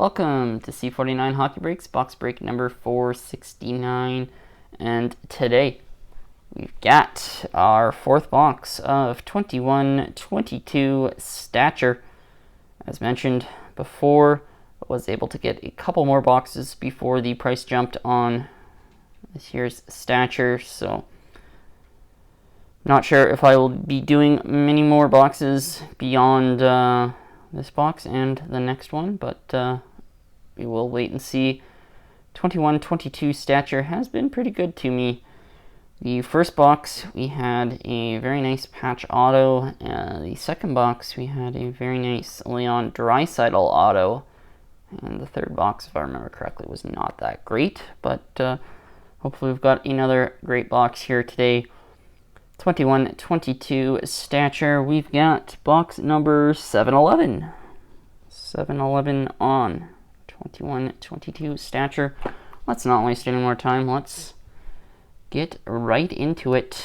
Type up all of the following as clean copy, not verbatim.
Welcome to C49HockeyBreaks, box break number 469, and today we've got our fourth box of 21-22 Stature. As mentioned before, I was able to get a couple more boxes before the price jumped on this year's Stature, so not sure if I will be doing many more boxes beyond this box and the next one, but we will wait and see. 21-22 Stature has been pretty good to me. The first box we had a very nice patch auto. The second box we had a very nice Leon Draisaitl auto. And the third box, if I remember correctly, was not that great. But hopefully we've got another great box here today. 21-22 Stature. We've got box number 711. 711 on 21-22 Stature. Let's not waste any more time. Let's get right into it.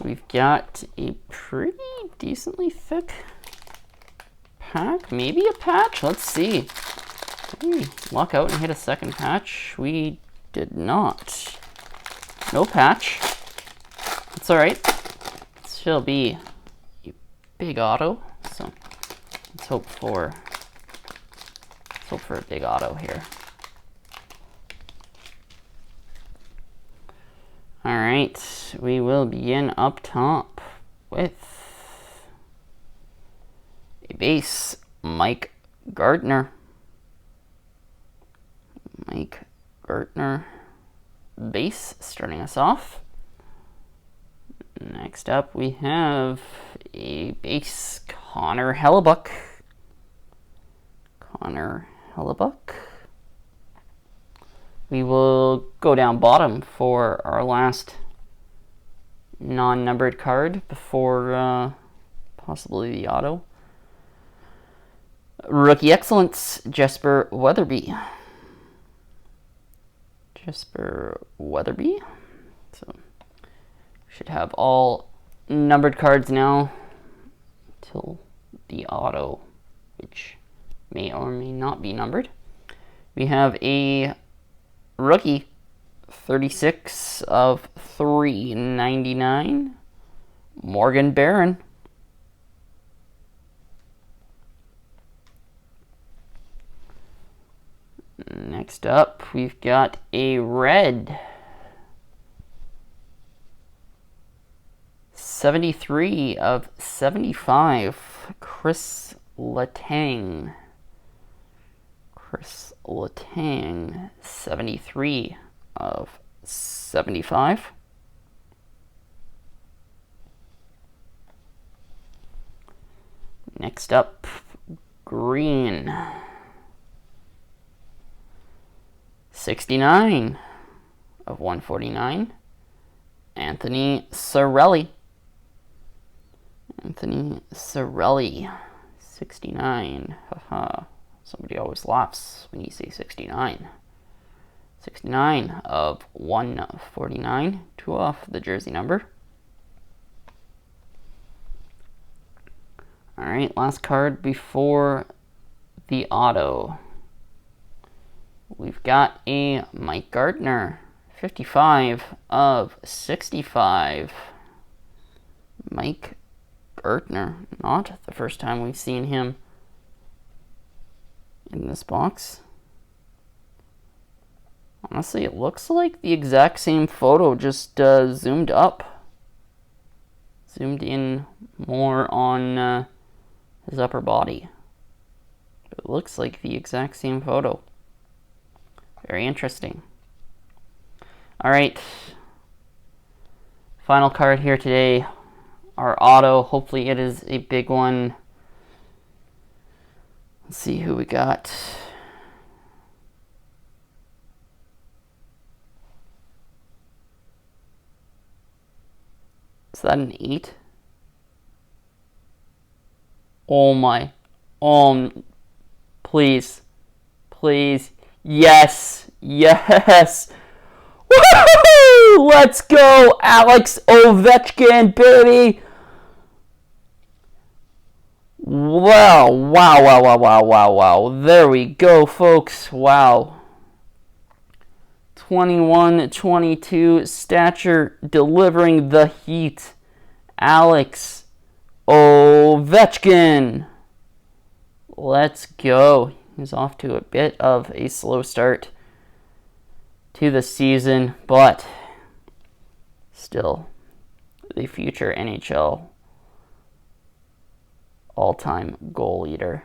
We've got a pretty decently thick pack, maybe a patch. Let's see. Did we luck out and hit a second patch? We did not. No patch. It's alright. This shall be a big auto, so let's hope for a big auto here. Alright, we will begin up top with a base Mike Gardner. Mike Gardner base starting us off. Next up we have a base Connor Hellebuyck. Connor Hellebuyck. We will go down bottom for our last non-numbered card before possibly the auto. Rookie Excellence, Jesper Weatherby. Jesper Weatherby. So should have all numbered cards now till the auto, which may or may not be numbered. We have a rookie 36 of 399, Morgan Barron. Next up, we've got a red 73 of 75, Chris Letang. Chris Letang, 73 of 75. Next up, green 69 of 149, Anthony Cirelli. Anthony Cirelli, 69. Haha. Somebody always laughs when you say 69. 69 of 149, 2 off the jersey number. Alright, last card before the auto. We've got a Mike Gardner, 55 of 65. Mike Gardner, not the first time we've seen him in this box. Honestly, it looks like the exact same photo, just zoomed up. Zoomed in more on his upper body. It looks like the exact same photo. Very interesting. Alright. Final card here today. Our auto. Hopefully it is a big one. Let's see who we got. Is that an 8? Oh my. Please. Please. Yes. Yes! Woo! Let's go, Alex Ovechkin, baby! Wow, wow, wow, wow, wow, wow, wow. There we go, folks. Wow. 21-22, Stature delivering the heat. Alex Ovechkin. Let's go. He's off to a bit of a slow start to the season, but still the future NHL all-time goal leader.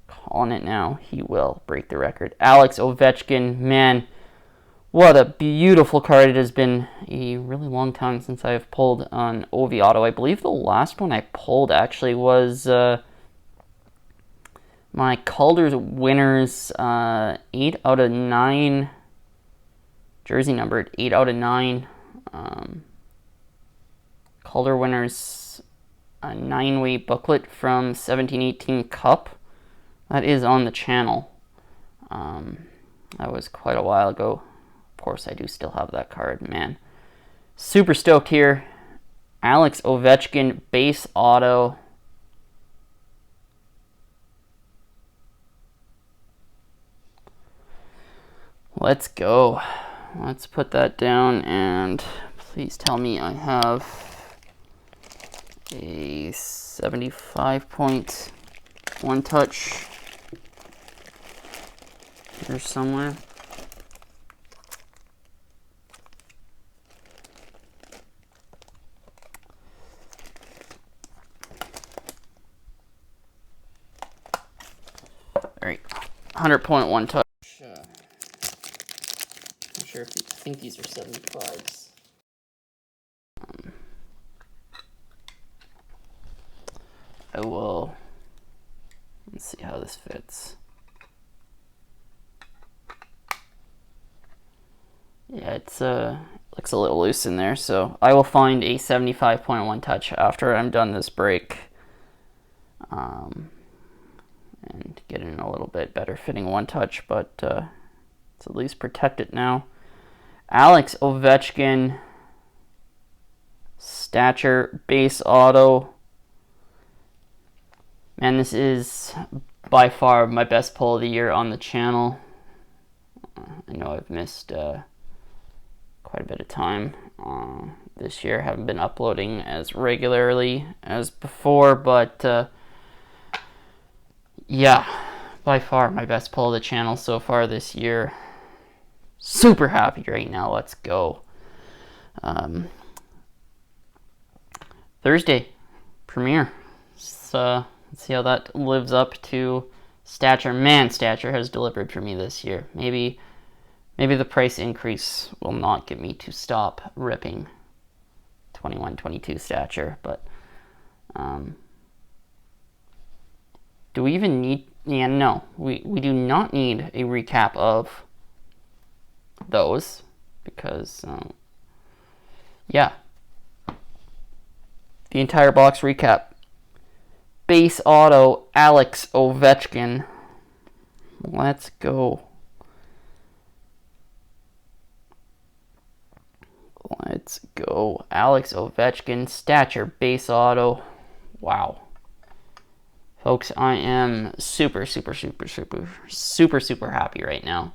Calling it now. He will break the record. Alex Ovechkin, man, what a beautiful card. It has been a really long time since I have pulled on Ovi Auto. I believe the last one I pulled actually was my Calder's Winners 8 out of 9. Jersey numbered 8 out of 9. Calder Winners a 9-way booklet from 1718 Cup. That is on the channel. That was quite a while ago. Of course, I do still have that card, man. Super stoked here. Alex Ovechkin, base auto. Let's go. Let's put that down, and please tell me I have a 75.1 touch here somewhere. Alright, 100.1 touch. Not sure if you think these are 75s. I will. Let's see how this fits. Yeah, it's looks a little loose in there, so I will find a 75.1 touch after I'm done this break. And get in a little bit better fitting one touch, but let's at least protect it now. Alex Ovechkin, Stature, base auto. Man, this is by far my best pull of the year on the channel. I know I've missed quite a bit of time this year. Haven't been uploading as regularly as before, but yeah, by far my best pull of the channel so far this year. Super happy right now. Let's go. Thursday premiere. So let's see how that lives up to Stature. Man, Stature has delivered for me this year. Maybe the price increase will not get me to stop ripping 21-22 Stature, but do we even need... Yeah, no. We do not need a recap of those because, yeah. The entire box recap. Base auto, Alex Ovechkin. Let's go. Let's go. Alex Ovechkin, Stature, base auto. Wow. Folks, I am super happy right now.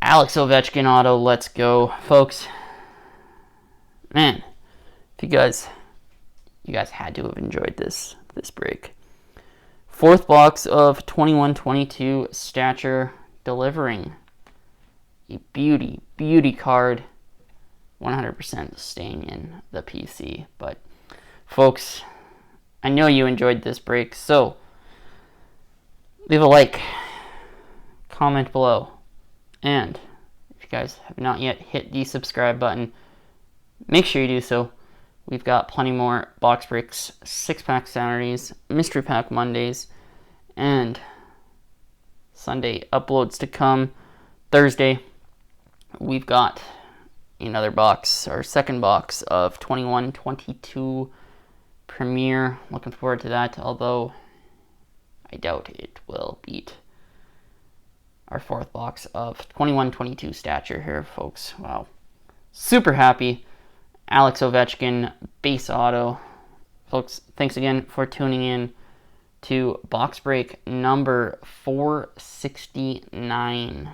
Alex Ovechkin auto, let's go. Folks, man, if you guys had to have enjoyed this break. Fourth box of 21-22 Stature, delivering a beauty card. 100% staying in the PC. But folks, I know you enjoyed this break, so leave a like, comment below, and if you guys have not yet hit the subscribe button, make sure you do so. We've got plenty more box breaks, 6-pack Saturdays, mystery pack Mondays, and Sunday uploads to come. Thursday, we've got another box, our second box of 21-22 Premiere. Looking forward to that, although I doubt it will beat our fourth box of 21-22 Stature here, folks. Wow. Super happy. Alex Ovechkin, base auto. Folks, thanks again for tuning in to box break number 469.